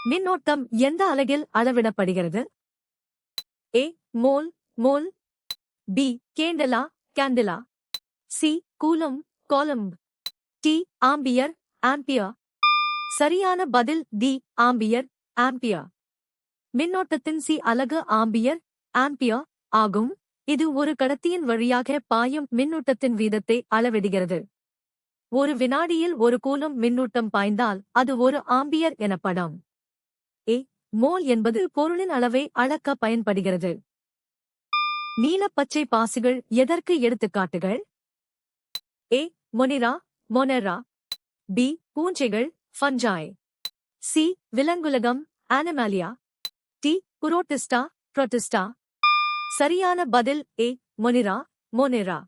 மின்னோட்டம் எந்த அலகில் அளவிடப்படுகிறது? A. Mole mole. B. Candela candela. C. Coulomb coulomb. T. Ampere ampere. சரியான பதில் D. Ampere ampere. மின்னோட்டத்தின் சி அலகு ஆம்பியர் ஆம்பியர் ஆகும். இது ஒரு கடத்தியின் வழியாக பாயும் மின்னூட்டத்தின் வீதத்தை அளவிடுகிறது. ஒரு வினாடியில் ஒரு கூலும் மின்னூட்டம் பாய்ந்தால் அது ஒரு ஆம்பியர் எனப்படும். ஏ. மோல் என்பது பொருளின் அளவை அளக்க பயன்படுகிறது. நீலப்பச்சை பாசிகள் எதற்கு எடுத்துக்காட்டுகள்? ஏ. Monera monera. பி. பூஞ்சைகள் ஃபஞ்சாய். சி. விலங்குலகம் ஆனிமாலியா. டி. Protista protista. சரியான பதில் ஏ. மொனிரா மொனெரா.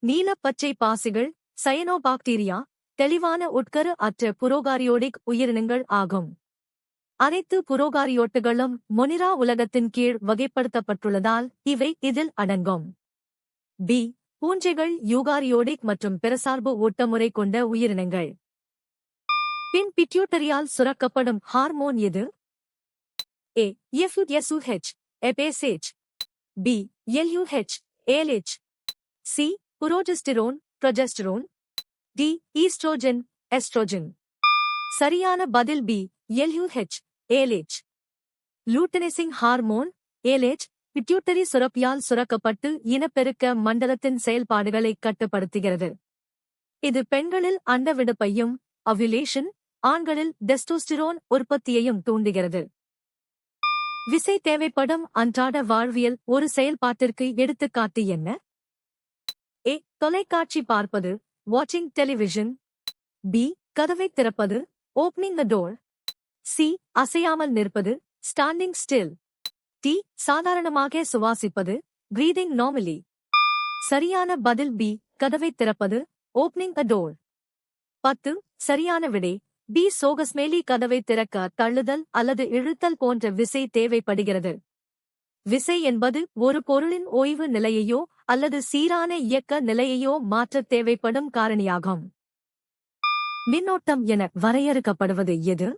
நீலப்பச்சை பாசிகள் சயனோபாக்டீரியா தெளிவான உட்கரு அற்ற புரோகாரியோடிக் உயிரினங்கள் ஆகும். அனைத்து புரோகாரியோட்டுகளும் மொனிரா உலகத்தின் கீழ் வகைப்படுத்தப்பட்டுள்ளதால் இவை இதில் அடங்கும். பி. பூஞ்சைகள் யூகாரியோடிக் மற்றும் பிறசார்பு ஊட்டமுறை கொண்ட உயிரினங்கள். பின் பிட்யூட்டரியால் சுரக்கப்படும் ஹார்மோன் எது? A. FSH FSH. B. LH LH. C. Progesterone progesterone. D. Oestrogen oestrogen. சரியான பதில் B. LH LH. Luteinising hormone LH pituitary சுரப்பியால் சுரக்கப்பட்டு இனப்பெருக்க மண்டலத்தின் செயல்பாடுகளை கட்டுப்படுத்துகிறது. இது பெண்களில் அண்டவிடுப்பையும் அவ்யுலேஷன், ஆண்களில் டெஸ்டோஸ்டிரோன் உற்பத்தியையும் தூண்டுகிறது. விசை தேவைப்படும் அன்றாட வாழ்வியல் ஒரு செயல்பாட்டிற்கு எடுத்துக்காட்டு என்ன? ஏ. தொலைக்காட்சி பார்ப்பது வாட்சிங் டெலிவிஷன். பி. கதவை திறப்பது ஓப்பனிங் த டோர். சி. அசையாமல் நிற்பது ஸ்டாண்டிங் ஸ்டில். டி. சாதாரணமாக சுவாசிப்பது பிரீதிங் நார்மலி. சரியான பதில் பி. கதவை திறப்பது ஓப்பனிங் த டோர். 10. சரியான விடை பி. சோகஸ்மேலி கதவை திறக்க தள்ளுதல் அல்லது இழுத்தல் போன்ற விசை தேவைப்படுகிறது. விசை என்பது ஒரு பொருளின் ஓய்வு நிலையையோ அல்லது சீரான இயக்க நிலையையோ மாற்றத் தேவைப்படும் காரணியாகும். மின்னோட்டம் என வரையறுக்கப்படுவது எது?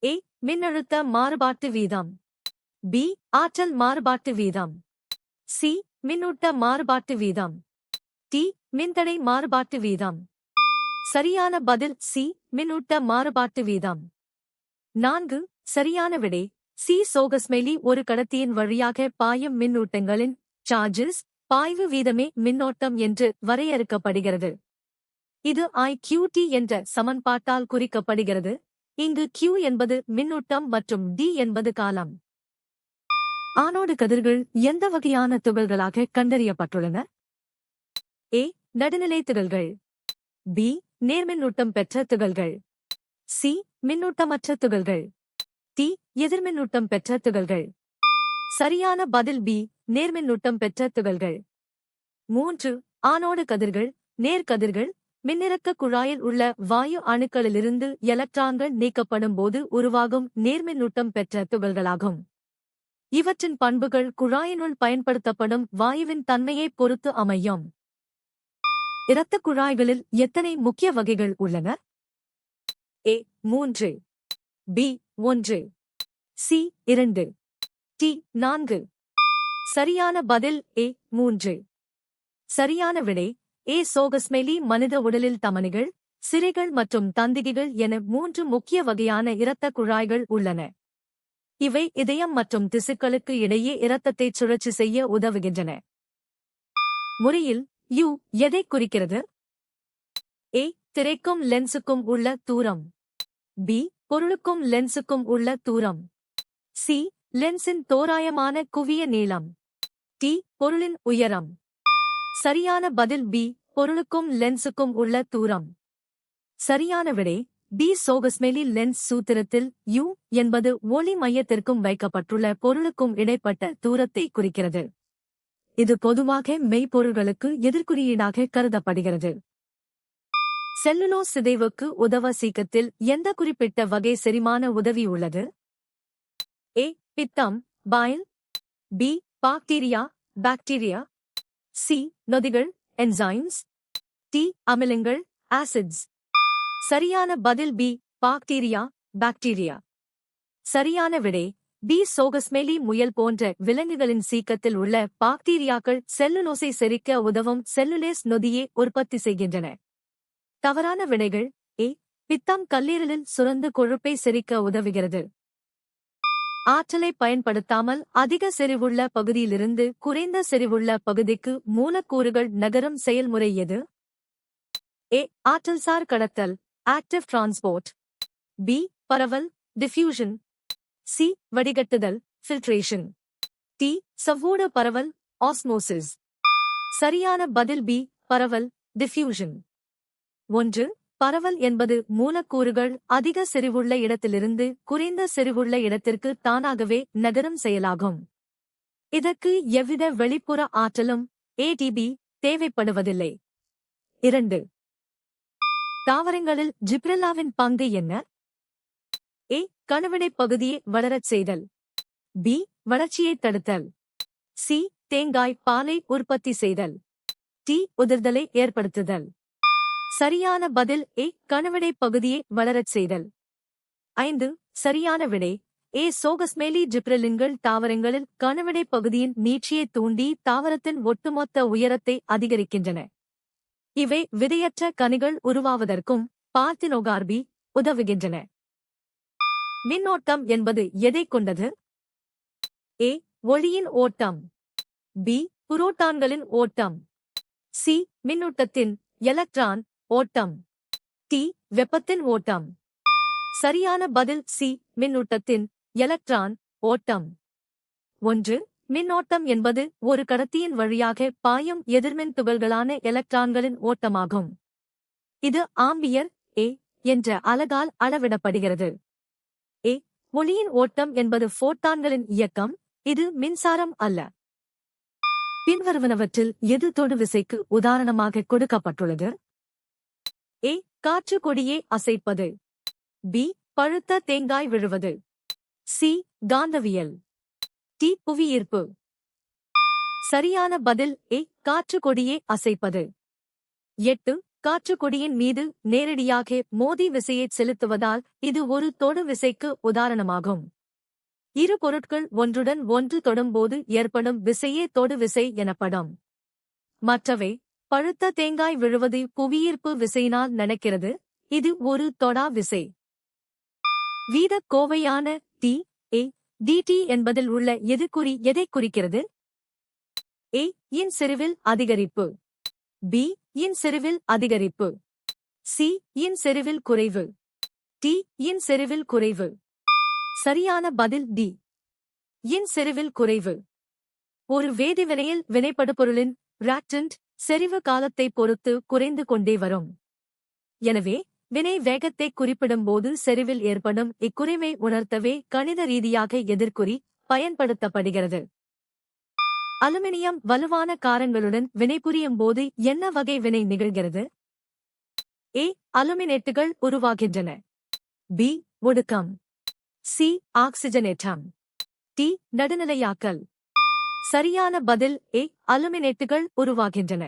ஏ. மின்னழுத்த மாறுபாட்டு வீதம். பி. ஆற்றல் மாறுபாட்டு வீதம். சி. மின்னூட்ட மாறுபாட்டு வீதம். டி. மின்தடை மாறுபாட்டு வீதம். சரியான பதில் சி. மின்னூட்ட மாறுபாட்டு வீதம். 4. சரியான விடை சி. சோகஸ்மெலி ஒரு கடத்தியின் வழியாக பாயும் மின்னூட்டங்களின் சார்ஜஸ் பாய்வு வீதமே மின்னோட்டம் என்று வரையறுக்கப்படுகிறது. இது IQT என்ற சமன்பாட்டால் குறிக்கப்படுகிறது. இங்கு Q என்பது மின்னூட்டம் மற்றும் D என்பது காலம். ஆனோடு கதிர்கள் எந்த வகையான துகள்களாக கண்டறியப்பட்டுள்ளன? ஏ. நடுநிலை துகள்கள். பி. நேர்மின்னூட்டம் பெற்ற துகள்கள். சி. மின்னூட்டமற்ற துகள்கள். டி. எதிர்மின்னூட்டம் பெற்ற துகள்கள். சரியான பதில் பி. நேர்மின்னூட்டம் பெற்ற துகள்கள். 3. ஆனோடு கதிர்கள் நேர்கதிர்கள் மின்னிறக்க குழாயில் உள்ள வாயு அணுக்களிலிருந்து எலக்ட்ரான்கள் நீக்கப்படும் போது உருவாகும் நேர்மின்னூட்டம் பெற்ற துகள்களாகும். இவற்றின் பண்புகள் குழாயினுள் பயன்படுத்தப்படும் வாயுவின் தன்மையைப் பொறுத்து அமையும். இரத்தக் குழாய்களில் எத்தனை முக்கிய வகைகள் உள்ளன? ஏ. 3. பி. 1. சி. 2. டி. 4. சரியான பதில் ஏ. 3. சரியான விடை ஏ. சோகஸ்மெலி மனித உடலில் தமனிகள், சிரைகள் மற்றும் தந்திகிகள் என 3 முக்கிய வகையான இரத்தக் குழாய்கள் உள்ளன. இவை இதயம் மற்றும் திசுக்களுக்கு இடையே இரத்தத்தைச் சுழற்சி செய்ய உதவுகின்றன. முறையில் யு எதைக் குறிக்கிறது? ஏ. திரைக்கும் லென்சுக்கும் உள்ள தூரம். பி. பொருளுக்கும் லென்சுக்கும் உள்ள தூரம். சி. லென்ஸின் தோராயமான குவிய நீளம். டி. பொருளின் உயரம். சரியான பதில் பி. பொருளுக்கும் லென்சுக்கும் உள்ள தூரம். சரியான விடை பி. சோகஸ்மெலி லென்ஸ் சூத்திரத்தில் யு என்பது ஒளி மையத்திற்கும் வைக்கப்பட்டுள்ள பொருளுக்கும் இடைப்பட்ட தூரத்தை குறிக்கிறது. இது பொதுவாக மெய்ப்பொருள்களுக்கு எதிர்குறியீடாக கருதப்படுகிறது. செல்லுலோஸ் சிதைவுக்கு உதவ சீக்கத்தில் எந்த குறிப்பிட்ட வகை செரிமான உதவி உள்ளது? ஏ. பித்தம் bile. B. Bacteria bacteria. C. நொதிகள் என்சைம்ஸ். டி. அமிலங்கள் ஆசிட்ஸ். சரியான பதில் பி. Bacteria bacteria. சரியான விடை பி. சோகஸ்மெலி. முயல் போன்ற விலங்குகளின் சீக்கத்தில் உள்ள பாக்டீரியாக்கள் செல்லுலோஸை செரிக்க உதவும் செல்லுலேஸ் நொதியை உற்பத்தி செய்கின்றன. தவறான விடைகள். ஏ. பித்தம் கல்லீரலில் சுரந்து கொழுப்பை செரிக்க உதவுகிறது. ஆற்றலை பயன்படுத்தாமல் அதிக செறிவுள்ள பகுதியிலிருந்து குறைந்த செறிவுள்ள பகுதிக்கு மூலக்கூறுகள் நகரும் செயல்முறை எது? ஏ. ஆற்றல்சார் கடத்தல், ஆக்டிவ் டிரான்ஸ்போர்ட். பி. பரவல், டிஃப்யூஷன். சி. வடிகட்டுதல், ஃபில்ட்ரேஷன். டி. சவ்வூடு பரவல், ஆஸ்மோசிஸ். சரியான பதில் பி. பரவல், டிஃப்யூஷன். 1. பரவல் என்பது மூலக்கூறுகள் அதிக செறிவுள்ள இடத்திலிருந்து குறைந்த செறிவுள்ள இடத்திற்கு தானாகவே நகரும் செயலாகும். இதற்கு எவ்வித வெளிப்புற ஆற்றலும் ஏடிபி தேவைப்படுவதில்லை. 2. தாவரங்களில் ஜிப்ரெல்லாவின் பங்கு என்ன? ஏ. கணுவிடைப் பகுதியை வளரச் செய்தல். பி. வளர்ச்சியைத் தடுத்தல். சி. தேங்காய் பாலை உற்பத்தி செய்தல். டி. உதிர்தலை ஏற்படுத்துதல். சரியான பதில் ஏ. கணுவிடைப் பகுதியை வளரச் செய்தல். 5. சரியான விடை ஏ. சோகஸ்மெலி ஜிப்ரெல்லின்கள் தாவரங்களில் கணுவிடைப் பகுதியின் நீட்சியைத் தூண்டி தாவரத்தின் ஒட்டுமொத்த உயரத்தை அதிகரிக்கின்றன. இவை விதையற்ற கனிகள் உருவாவதற்கும் பார்த்தினோகார்பி உதவுகின்றன. மின்னோட்டம் என்பது எதைக் கொண்டது? ஏ. ஒளியின் ஓட்டம். பி. புரோட்டான்களின் ஓட்டம். சி. மின்னூட்டத்தின் எலக்ட்ரான் ஓட்டம். டி. வெப்பத்தின் ஓட்டம். சரியான பதில் சி. மின்னூட்டத்தின் எலக்ட்ரான் ஓட்டம். 1. மின்னோட்டம் என்பது ஒரு கடத்தியின் வழியாக பாயும் எதிர்மின் துகள்களான எலக்ட்ரான்களின் ஓட்டமாகும். இது ஆம்பியர் ஏ என்ற அலகால் அளவிடப்படுகிறது. ஏ. ஒளியின் ஓட்டம் என்பது ஃபோட்டான்களின் இயக்கம். இது மின்சாரம் அல்ல. பின்வருவனவற்றில் எது தொடு விசைக்கு உதாரணமாக கொடுக்கப்பட்டுள்ளது? ஏ. காற்று கொடியை அசைப்பது. பி. பழுத்த தேங்காய் விழுவது. சி. காந்தவியல். டி. புவியீர்ப்பு. சரியான பதில் ஏ. காற்று கொடியை அசைப்பது. 8. காற்று கொடியின் மீது நேரடியாக மோதி விசையைச் செலுத்துவதால் இது ஒரு தொடு விசைக்கு உதாரணமாகும். இரு பொருட்கள் ஒன்றுடன் ஒன்று தொடும்போது ஏற்படும் விசையே தொடு விசை எனப்படும். மற்றவை பழுத்த தேங்காய் விழுவது புவியீர்ப்பு விசையினால் நடக்கிறது. இது ஒரு தொடா விசை. வீதக் கோவையான டி. ஏ. dt என்பதில் உள்ள எதிர்க்குறி எதைக் குறிக்கிறது? ஏ. இன் செறிவில் அதிகரிப்பு. பி. இன் செறிவில் அதிகரிப்பு. சி. இன் செறிவில் குறைவு. டி. இன் செறிவில் குறைவு. சரியான பதில் டி. இன் செறிவில் குறைவு. ஒரு வேதிவினையில் வினைப்படுபொருளின் ரியாக்டன்ட் செறிவு காலத்தை பொறுத்து குறைந்து கொண்டே வரும். எனவே வினை வேகத்தை குறிப்பிடும்போது செறிவில் ஏற்படும் இக்குறைவை உணர்த்தவே கணித ரீதியாக எதிர்க்குறி பயன்படுத்தப்படுகிறது. அலுமினியம் வலுவான காரங்களுடன் வினைபுரியும் போது என்ன வகை வினை நிகழ்கிறது? ஏ. அலுமினேட்டுகள் உருவாகின்றன. பி. ஒடுக்கம். சி. ஆக்சிஜனேற்றம். டி. நடுநிலையாக்கல். சரியான பதில் ஏ. அலுமினேட்டுகள் உருவாகின்றன.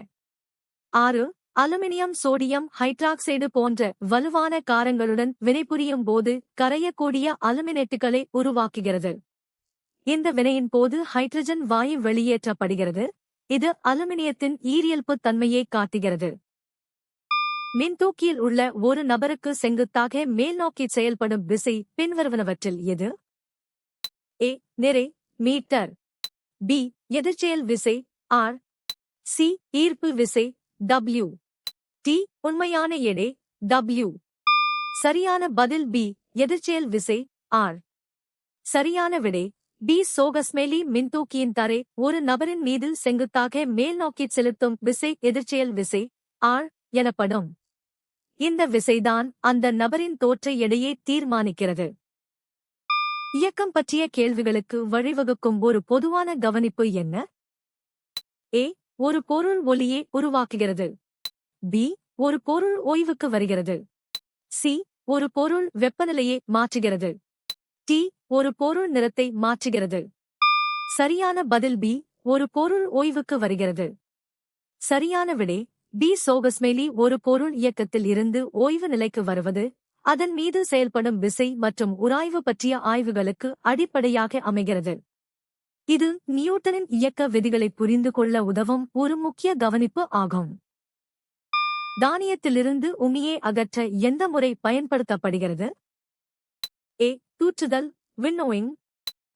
6. அலுமினியம் சோடியம் ஹைட்ராக்சைடு போன்ற வலுவான காரங்களுடன் வினைபுரியும் போது கரையக்கூடிய அலுமினேட்டுகளை உருவாக்குகிறது. இந்த வினையின் போது ஹைட்ரஜன் வாயு வெளியேற்றப்படுகிறது. இது அலுமினியத்தின் ஈரியல்புத் தன்மையை காட்டுகிறது. மின்தூக்கியில் உள்ள ஒரு நபருக்கு செங்குத்தாக மேல்நோக்கி செயல்படும் விசை பின்வருவனவற்றில் எது? ஏ. நிறை மீட்டர். பி. எதிர்ச்செயல் விசை ஆர். சி. ஈர்ப்பு விசை W. டி. உண்மையான எடை W. சரியான பதில் பி. எதிர்ச்செயல் விசை ஆர். சரியான விடை பி. சோகஸ்மெலி மின்தூக்கியின் தரை ஒரு நபரின் மீது செங்குத்தாக மேல்நோக்கிச் செலுத்தும் விசை எதிர்ச்செயல் விசை ஆர் எனப்படும். இந்த விசைதான் அந்த நபரின் தோற்ற எடையை தீர்மானிக்கிறது. இயக்கம் பற்றிய கேள்விகளுக்கு வழிவகுக்கும் ஒரு பொதுவான கவனிப்பு என்ன? ஏ. ஒரு பொருள் ஒலியை உருவாக்குகிறது. பி. ஒரு பொருள் ஓய்வுக்கு வருகிறது. சி. ஒரு பொருள் வெப்பநிலையை மாற்றுகிறது. டி. ஒரு பொருள் நிறத்தை மாற்றுகிறது. சரியான பதில் பி. ஒரு பொருள் ஓய்வுக்கு வருகிறது. சரியான விடை பி. சோகஸ்மெலி ஒரு பொருள் இயக்கத்தில் இருந்து ஓய்வு நிலைக்கு வருவது அதன் மீது செயல்படும் விசை மற்றும் உராய்வு பற்றிய ஆய்வுகளுக்கு அடிப்படையாக அமைகிறது. இது நியூட்டனின் இயக்க விதிகளை புரிந்து கொள்ள உதவும் ஒரு முக்கிய கவனிப்பு ஆகும். தானியத்திலிருந்து உமியை அகற்ற எந்த முறை பயன்படுத்தப்படுகிறது? ஏ. தூற்றுதல் வின்னோயிங்.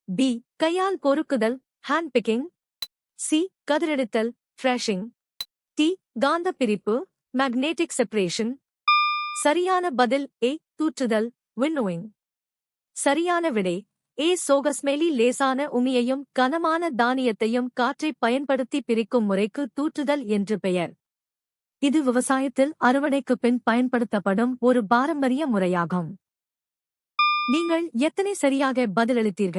பி. கையால் பொறுக்குதல் ஹேண்ட் பிக்கிங். சி. கதிரெடுத்தல் த்ரேஷிங். டி. காந்த பிரிப்பு மேக்னெட்டிக் செப்பரேஷன். சரியான பதில் ஏ. தூற்றுதல் வின்னோயிங். சரியான விடை ஏ. சோகஸ்மெலி. லேசான உமியையும் கனமான தானியத்தையும் காற்றைப் பயன்படுத்தி பிரிக்கும் முறைக்கு தூற்றுதல் என்று பெயர். இது விவசாயத்தில் அறுவடைக்குப் பின் பயன்படுத்தப்படும் ஒரு பாரம்பரிய முறையாகும். நீங்கள் எத்தனை சரியாக பதிலளித்தீர்கள்?